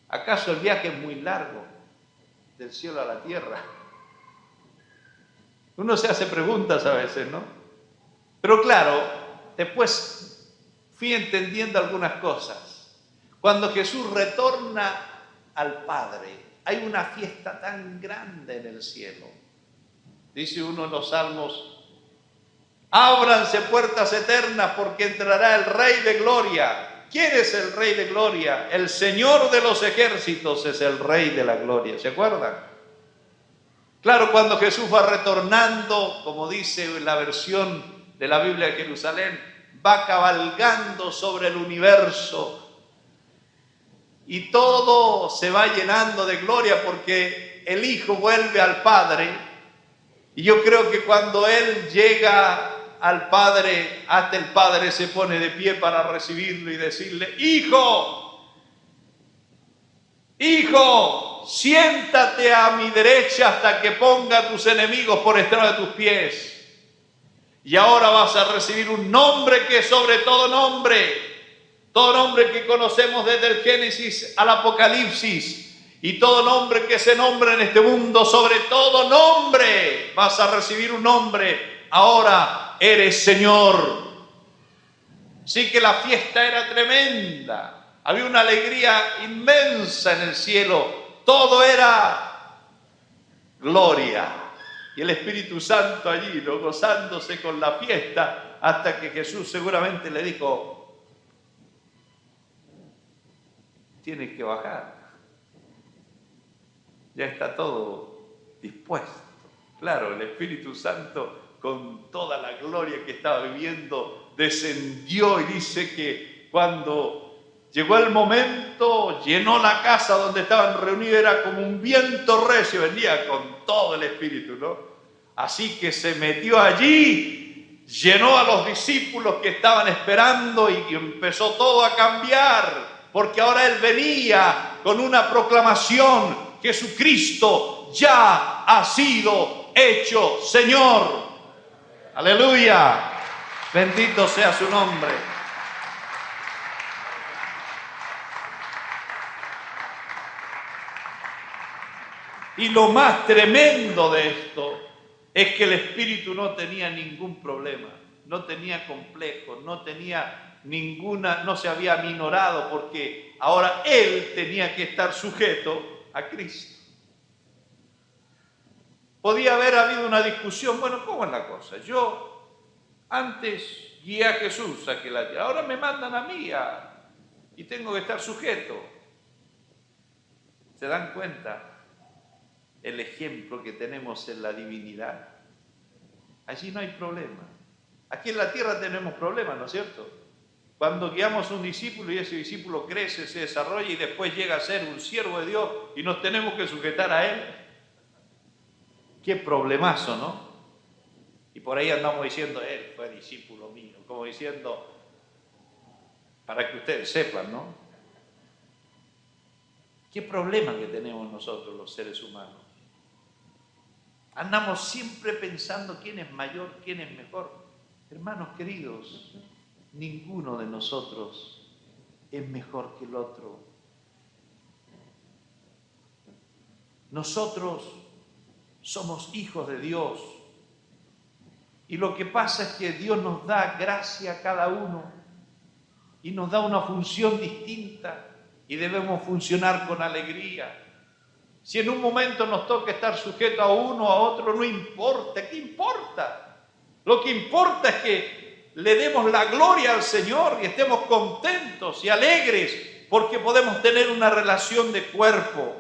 ¿Acaso el viaje es muy largo del cielo a la tierra? Uno se hace preguntas a veces, ¿no? Pero claro, después fui entendiendo algunas cosas. Cuando Jesús retorna al Padre, hay una fiesta tan grande en el cielo. Dice uno de los salmos, ábranse puertas eternas porque entrará el Rey de Gloria. ¿Quién es el Rey de Gloria? El Señor de los ejércitos es el Rey de la Gloria. ¿Se acuerdan? Claro, cuando Jesús va retornando, como dice la versión de la Biblia de Jerusalén, va cabalgando sobre el universo y todo se va llenando de gloria porque el Hijo vuelve al Padre. Y yo creo que cuando Él llega al Padre, hasta el Padre se pone de pie para recibirlo y decirle, Hijo, siéntate a mi derecha hasta que ponga a tus enemigos por estrado de tus pies. Y ahora vas a recibir un nombre que es sobre todo nombre que conocemos desde el Génesis al Apocalipsis, y todo nombre que se nombra en este mundo, sobre todo nombre, vas a recibir un nombre. Ahora eres Señor. Sí que la fiesta era tremenda, había una alegría inmensa en el cielo, todo era gloria. Y el Espíritu Santo allí, ¿no?, gozándose con la fiesta, hasta que Jesús seguramente le dijo, tienes que bajar. Ya está todo dispuesto. Claro, el Espíritu Santo, con toda la gloria que estaba viviendo, descendió, y dice que cuando llegó el momento, llenó la casa donde estaban reunidos, era como un viento recio, venía con todo el Espíritu, ¿no? Así que se metió allí, llenó a los discípulos que estaban esperando, y empezó todo a cambiar, porque ahora Él venía con una proclamación: Jesucristo ya ha sido hecho Señor. Aleluya. Bendito sea su nombre. Y lo más tremendo de esto es que el Espíritu no tenía ningún problema, no tenía complejo, no tenía no se había aminorado, porque ahora Él tenía que estar sujeto a Cristo. Podía haber habido una discusión, bueno, ¿cómo es la cosa? Yo antes guié a Jesús a que la tierra, ahora me mandan a mí y tengo que estar sujeto. ¿Se dan cuenta? el ejemplo que tenemos en la divinidad, allí no hay problema. Aquí en la tierra tenemos problemas, ¿no es cierto? Cuando guiamos a un discípulo y ese discípulo crece, se desarrolla y después llega a ser un siervo de Dios y nos tenemos que sujetar a él. Qué problemazo, ¿no? Y por ahí andamos diciendo, él fue discípulo mío, como diciendo, para que ustedes sepan, ¿no? Qué problema que tenemos nosotros los seres humanos. Andamos siempre pensando quién es mayor, quién es mejor. Hermanos queridos, ninguno de nosotros es mejor que el otro. Nosotros somos hijos de Dios. Y lo que pasa es que Dios nos da gracia a cada uno y nos da una función distinta y debemos funcionar con alegría. Si en un momento nos toca estar sujetos a uno o a otro, no importa. ¿Qué importa? Lo que importa es que le demos la gloria al Señor y estemos contentos y alegres porque podemos tener una relación de cuerpo.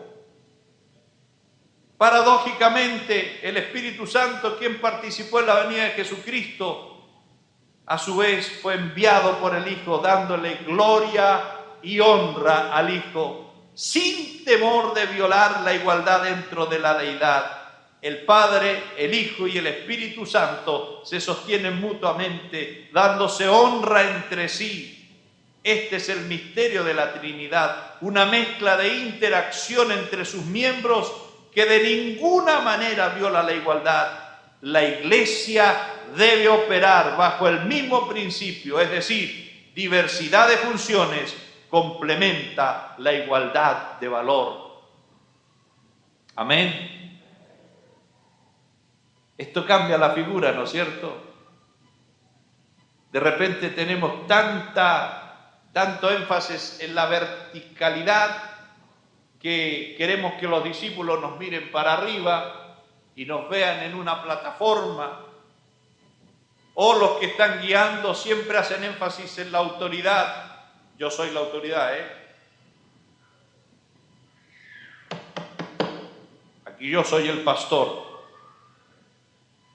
Paradójicamente, el Espíritu Santo, quien participó en la venida de Jesucristo, a su vez fue enviado por el Hijo, dándole gloria y honra al Hijo, sin temor de violar la igualdad dentro de la deidad. El Padre, el Hijo y el Espíritu Santo se sostienen mutuamente, dándose honra entre sí. Este es el misterio de la Trinidad, una mezcla de interacción entre sus miembros que de ninguna manera viola la igualdad. La Iglesia debe operar bajo el mismo principio, es decir, diversidad de funciones complementa la igualdad de valor. Amén. Esto cambia la figura, ¿no es cierto? De repente tenemos tanto énfasis en la verticalidad que queremos que los discípulos nos miren para arriba y nos vean en una plataforma, o los que están guiando siempre hacen énfasis en la autoridad. Yo soy la autoridad, Aquí yo soy el pastor.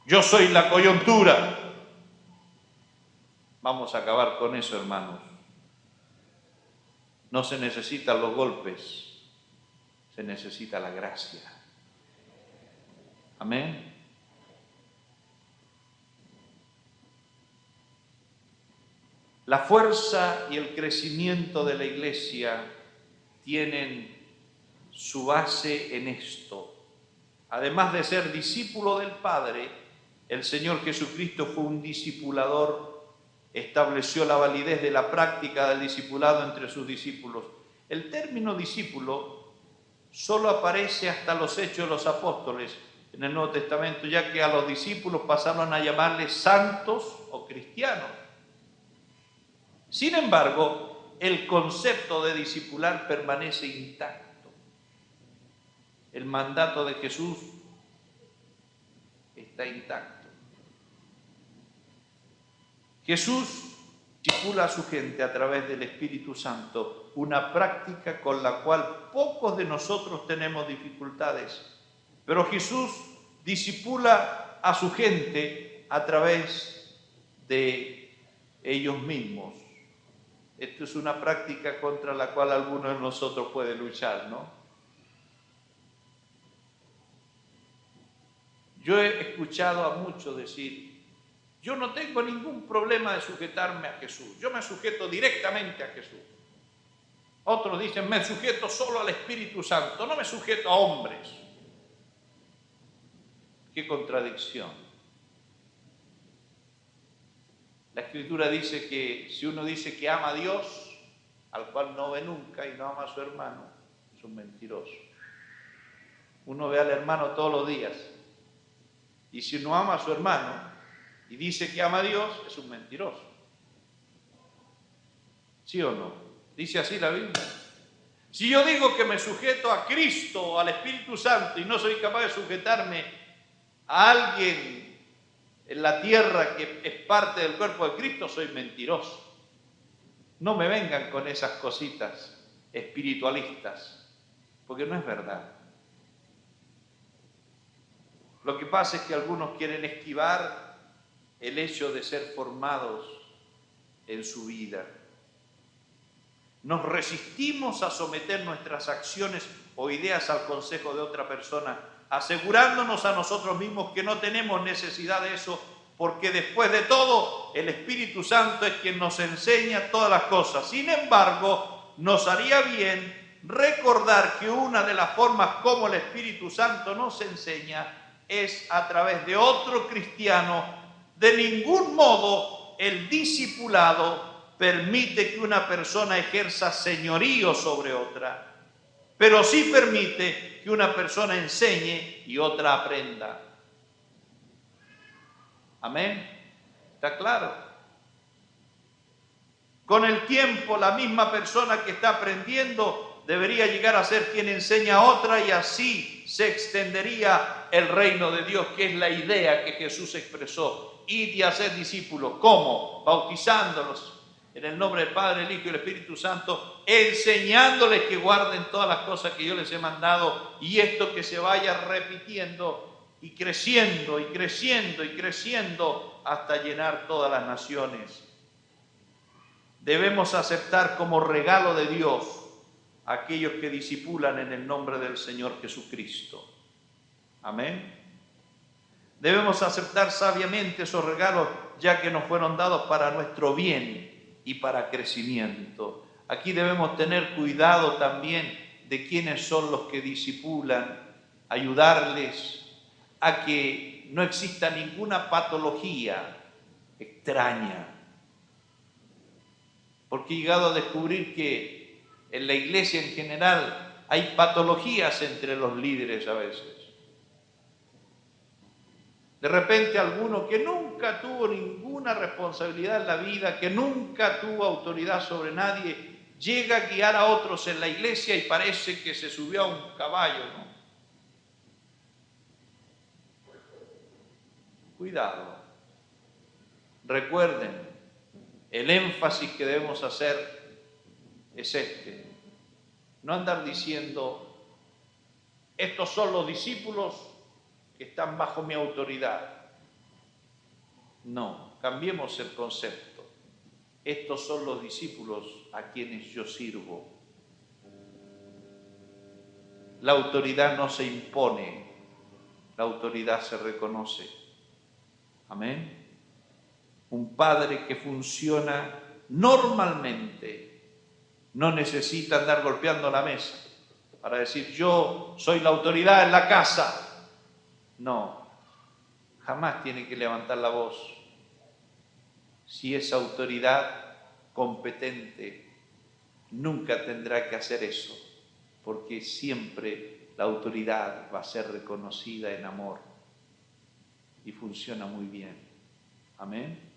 Yo soy la coyuntura. Vamos a acabar con eso, hermanos. No se necesitan los golpes. Se necesita la gracia. Amén. La fuerza y el crecimiento de la Iglesia tienen su base en esto. Además de ser discípulo del Padre, el Señor Jesucristo fue un discipulador, estableció la validez de la práctica del discipulado entre sus discípulos. El término discípulo solo aparece hasta los Hechos de los Apóstoles en el Nuevo Testamento, ya que a los discípulos pasaron a llamarles santos o cristianos. Sin embargo, el concepto de discipular permanece intacto. El mandato de Jesús está intacto. Jesús discipula a su gente a través del Espíritu Santo, una práctica con la cual pocos de nosotros tenemos dificultades. Pero Jesús discipula a su gente a través de ellos mismos. Esto es una práctica contra la cual algunos de nosotros pueden luchar, ¿no? Yo he escuchado a muchos decir, yo no tengo ningún problema de sujetarme a Jesús, yo me sujeto directamente a Jesús. Otros dicen, me sujeto solo al Espíritu Santo, no me sujeto a hombres. Qué contradicción. La Escritura dice que si uno dice que ama a Dios, al cual no ve nunca y no ama a su hermano, es un mentiroso. Uno ve al hermano todos los días. Y si no ama a su hermano y dice que ama a Dios, es un mentiroso. ¿Sí o no? Dice así la Biblia. Si yo digo que me sujeto a Cristo o al Espíritu Santo y no soy capaz de sujetarme a alguien en la tierra que es parte del cuerpo de Cristo, soy mentiroso. No me vengan con esas cositas espiritualistas, porque no es verdad. Lo que pasa es que algunos quieren esquivar el hecho de ser formados en su vida. Nos resistimos a someter nuestras acciones o ideas al consejo de otra persona, asegurándonos a nosotros mismos que no tenemos necesidad de eso, porque después de todo, el Espíritu Santo es quien nos enseña todas las cosas. Sin embargo, nos haría bien recordar que una de las formas como el Espíritu Santo nos enseña es a través de otro cristiano. De ningún modo el discipulado permite que una persona ejerza señorío sobre otra, pero sí permite que una persona enseñe y otra aprenda. Amén. ¿Está claro? Con el tiempo, la misma persona que está aprendiendo debería llegar a ser quien enseña a otra, y así se extendería el reino de Dios, que es la idea que Jesús expresó. Id y hacer discípulos. ¿Cómo? Bautizándolos en el nombre del Padre, el Hijo y el Espíritu Santo, enseñándoles que guarden todas las cosas que yo les he mandado, y esto que se vaya repitiendo y creciendo y creciendo y creciendo hasta llenar todas las naciones. Debemos aceptar como regalo de Dios a aquellos que discipulan en el nombre del Señor Jesucristo. Amén. Debemos aceptar sabiamente esos regalos, ya que nos fueron dados para nuestro bien y para crecimiento. Aquí debemos tener cuidado también de quiénes son los que discipulan, ayudarles a que no exista ninguna patología extraña. Porque he llegado a descubrir que en la iglesia en general hay patologías entre los líderes a veces. De repente alguno que nunca tuvo ninguna responsabilidad en la vida, que nunca tuvo autoridad sobre nadie, llega a guiar a otros en la iglesia y parece que se subió a un caballo, ¿no? Cuidado. Recuerden, el énfasis que debemos hacer es este. No andar diciendo, estos son los discípulos que están bajo mi autoridad. No, cambiemos el concepto. Estos son los discípulos a quienes yo sirvo. La autoridad no se impone, la autoridad se reconoce. Amén. Un padre que funciona normalmente no necesita andar golpeando la mesa para decir yo soy la autoridad en la casa. No, jamás tiene que levantar la voz. Si es autoridad competente, nunca tendrá que hacer eso, porque siempre la autoridad va a ser reconocida en amor y funciona muy bien. Amén.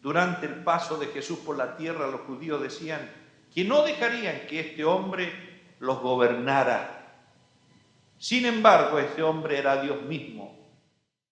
Durante el paso de Jesús por la tierra, los judíos decían que no dejarían que este hombre los gobernara. Sin embargo, este hombre era Dios mismo